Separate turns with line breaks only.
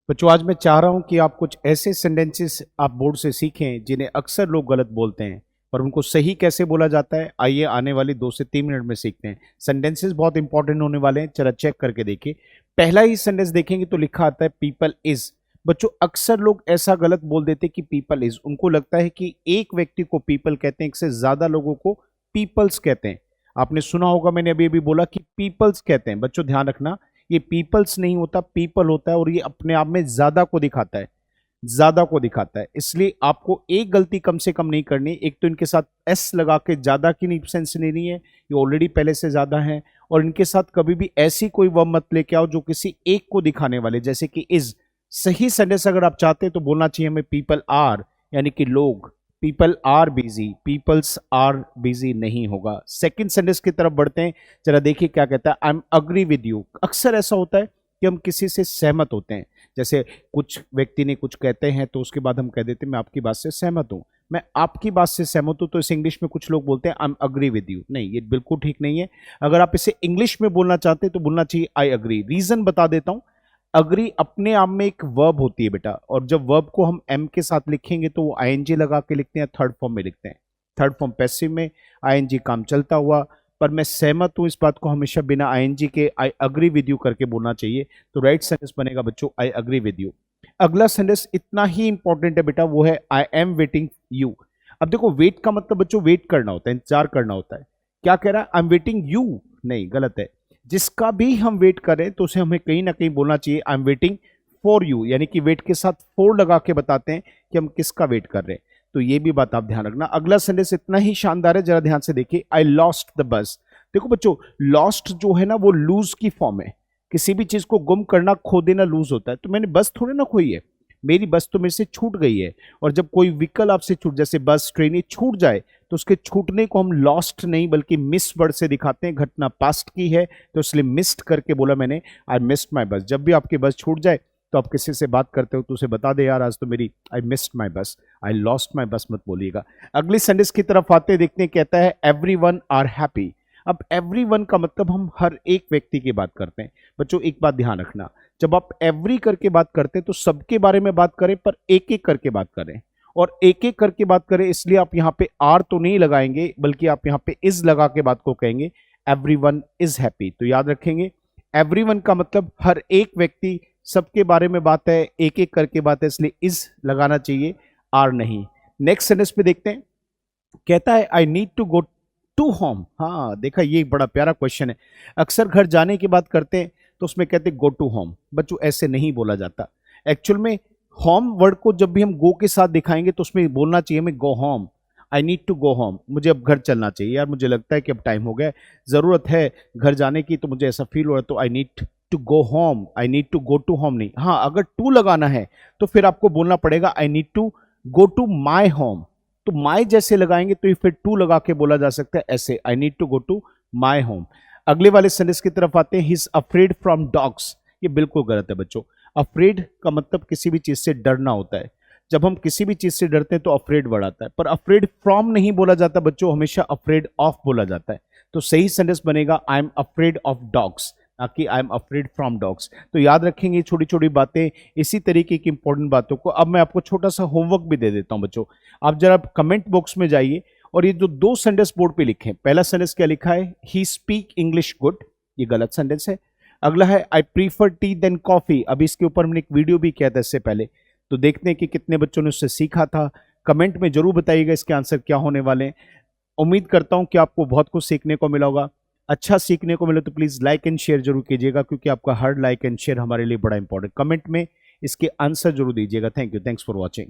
बच्चों आज मैं चाह रहा हूं कि आप कुछ ऐसे सेंटेंसेस आप बोर्ड से सीखें जिन्हें अक्सर लोग गलत बोलते हैं, पर उनको सही कैसे बोला जाता है। आइए आने वाली 2 से 3 मिनट में सीखते हैं। सेंटेंसेस बहुत इंपॉर्टेंट होने वाले हैं, चला चेक करके देखिए। पहला ही सेंटेंस देखेंगे तो लिखा आता है पीपल इज। बच्चों अक्सर लोग ऐसा गलत बोल देते हैं कि पीपल इज, उनको लगता है कि एक व्यक्ति को पीपल कहते हैं, एक से ज्यादा लोगों को पीपल्स कहते हैं। आपने सुना होगा, मैंने अभी अभी बोला कि पीपल्स कहते हैं। बच्चों ध्यान रखना, ये पीपल्स नहीं होता, पीपल होता है, और ये अपने आप में ज्यादा को दिखाता है, ज्यादा को दिखाता है। इसलिए आपको एक गलती कम से कम नहीं करनी। एक तो इनके साथ एस लगा के ज्यादा की नहीं सेंस लेनी है, ये ऑलरेडी पहले से ज्यादा है। और इनके साथ कभी भी ऐसी कोई वर्ब मत लेके आओ जो किसी एक को दिखाने वाले, जैसे कि इज। सही सेंटेंस अगर आप चाहते हैं तो बोलना चाहिए हमें पीपल आर, यानी कि लोग। People are busy, peoples are busy नहीं होगा। सेकंड सेंटेंस की तरफ बढ़ते हैं, जरा देखिए क्या कहता है। I am agree with you. अक्सर ऐसा होता है कि हम किसी से सहमत होते हैं, जैसे कुछ व्यक्ति ने कुछ कहते हैं तो उसके बाद हम कह देते हैं मैं आपकी बात से सहमत हूं, मैं आपकी बात से सहमत हूं। तो इस इंग्लिश में कुछ लोग बोलते हैं I am agree with you. नहीं, ये बिल्कुल ठीक नहीं है। अगर आप इसे इंग्लिश में बोलना चाहते हैं तो बोलना चाहिए आई अग्री। रीजन बता देता हूं। अग्री अपने आप में एक वर्ब होती है बेटा, और जब वर्ब को हम एम के साथ लिखेंगे तो वो आईएनजी लगा के लिखते हैं, थर्ड फॉर्म में लिखते हैं। थर्ड फॉर्म पैसिव में आईएनजी काम चलता हुआ, पर मैं सहमत हूं इस बात को हमेशा बिना आईएनजी के आई अग्री विद यू करके बोलना चाहिए। तो राइट सेंटेंस बनेगा बच्चों आई अग्री विद यू। अगला सेंटेंस इतना ही इंपॉर्टेंट है बेटा, वो है आई एम वेटिंग यू। अब देखो, वेट का मतलब बच्चों वेट करना होता है, इंतजार करना होता है। क्या कह रहा है, आई एम वेटिंग यू? नहीं, गलत है। जिसका भी हम वेट करें तो उसे हमें कहीं ना कहीं बोलना चाहिए I am waiting for you, यानी कि वेट के साथ फोर लगा के बताते हैं कि हम किसका वेट कर रहे हैं। तो ये भी बात आप ध्यान रखना। अगला सेंटेंस इतना ही शानदार है, जरा ध्यान से देखिए। I lost the bus. देखो बच्चों, लॉस्ट जो है ना वो लूज की फॉर्म है। किसी भी चीज को गुम करना, खो देना लूज होता है। तो मैंने बस थोड़ी ना खोई है, मेरी बस तो मेरे से छूट गई है। और जब कोई व्हीकल आपसे छूट, जैसे बस ट्रेन, ये छूट जाए तो उसके छूटने को हम लॉस्ट नहीं बल्कि मिस वर्ड से दिखाते हैं। घटना पास्ट की है तो इसलिए मिस्ड करके बोला मैंने, आई मिस्ड माई बस। जब भी आपकी बस छूट जाए तो आप किसी से बात करते हो तो उसे बता दे यार आज तो मेरी आई मिस्ड माई बस, आई लॉस्ट माई बस मत बोलिएगा। अगली सेंटेंस की तरफ आते हैं, देखते हैं कहता है एवरी वन आर हैप्पी। अब एवरी वन का मतलब हम हर एक व्यक्ति की बात करते हैं। बच्चों एक बात ध्यान रखना, जब आप एवरी करके बात करते हैं तो सबके बारे में बात करें, पर एक एक करके बात करें। और एक एक करके बात करें इसलिए आप यहाँ पे आर तो नहीं लगाएंगे, बल्कि आप यहाँ पे इज लगा के बात को कहेंगे एवरीवन इज हैप्पी। तो याद रखेंगे, एवरीवन का मतलब हर एक व्यक्ति, सबके बारे में बात है, एक एक करके बात है, इसलिए इज लगाना चाहिए, आर नहीं। नेक्स्ट सेंटेंस पे देखते हैं, कहता है I need to go to home. हाँ देखा, ये बड़ा प्यारा क्वेश्चन है। अक्सर घर जाने की बात करते हैं तो उसमें कहते हैं गो टू होम। बच्चों ऐसे नहीं बोला जाता। एक्चुअल में होम वर्ड को जब भी हम गो के साथ दिखाएंगे तो उसमें बोलना चाहिए हमें go home. I need to go home, मुझे अब घर चलना चाहिए यार, मुझे लगता है कि अब टाइम हो गया, जरूरत है घर जाने की, तो मुझे ऐसा फील हो रहा है, तो I need to go home. I need to go to home नहीं। हाँ, अगर टू लगाना है तो फिर आपको बोलना पड़ेगा I need to go to my home. तो माई जैसे लगाएंगे तो ये फिर टू लगा के बोला जा सकता है ऐसे, I need to go to my home. अगले वाले सेंटेंस की तरफ आते हैं, he is afraid from dogs. ये बिल्कुल गलत है बच्चों। अफ्रेड का मतलब किसी भी चीज से डरना होता है। जब हम किसी भी चीज से डरते हैं तो अफ्रेड वर्ड आता है, पर अफ्रेड फ्रॉम नहीं बोला जाता बच्चों, हमेशा अफ्रेड ऑफ बोला जाता है। तो सही सेंटेंस बनेगा I am afraid of dogs, ना कि I am afraid from dogs. तो याद रखेंगे छोटी छोटी बातें, इसी तरीके की इंपॉर्टेंट बातों को। अब मैं आपको छोटा सा होमवर्क भी दे देता हूं बच्चों। आप जरा कमेंट बॉक्स में जाइए और ये जो दो सेंटेंस बोर्ड पे लिखे हैं, पहला सेंटेंस क्या लिखा है, ही स्पीक इंग्लिश गुड, ये गलत सेंटेंस है। अगला है I prefer tea than coffee. अभी इसके ऊपर हमने एक वीडियो भी किया था इससे पहले, तो देखते हैं कि कितने बच्चों ने उससे सीखा था। कमेंट में जरूर बताइएगा इसके आंसर क्या होने वाले हैं। उम्मीद करता हूं कि आपको बहुत कुछ सीखने को मिला होगा। अच्छा सीखने को मिले तो प्लीज लाइक एंड शेयर जरूर कीजिएगा, क्योंकि आपका हर लाइक एंड शेयर हमारे लिए बड़ा इंपॉर्टेंट। कमेंट में इसके आंसर जरूर दीजिएगा। Thank you, thanks for watching.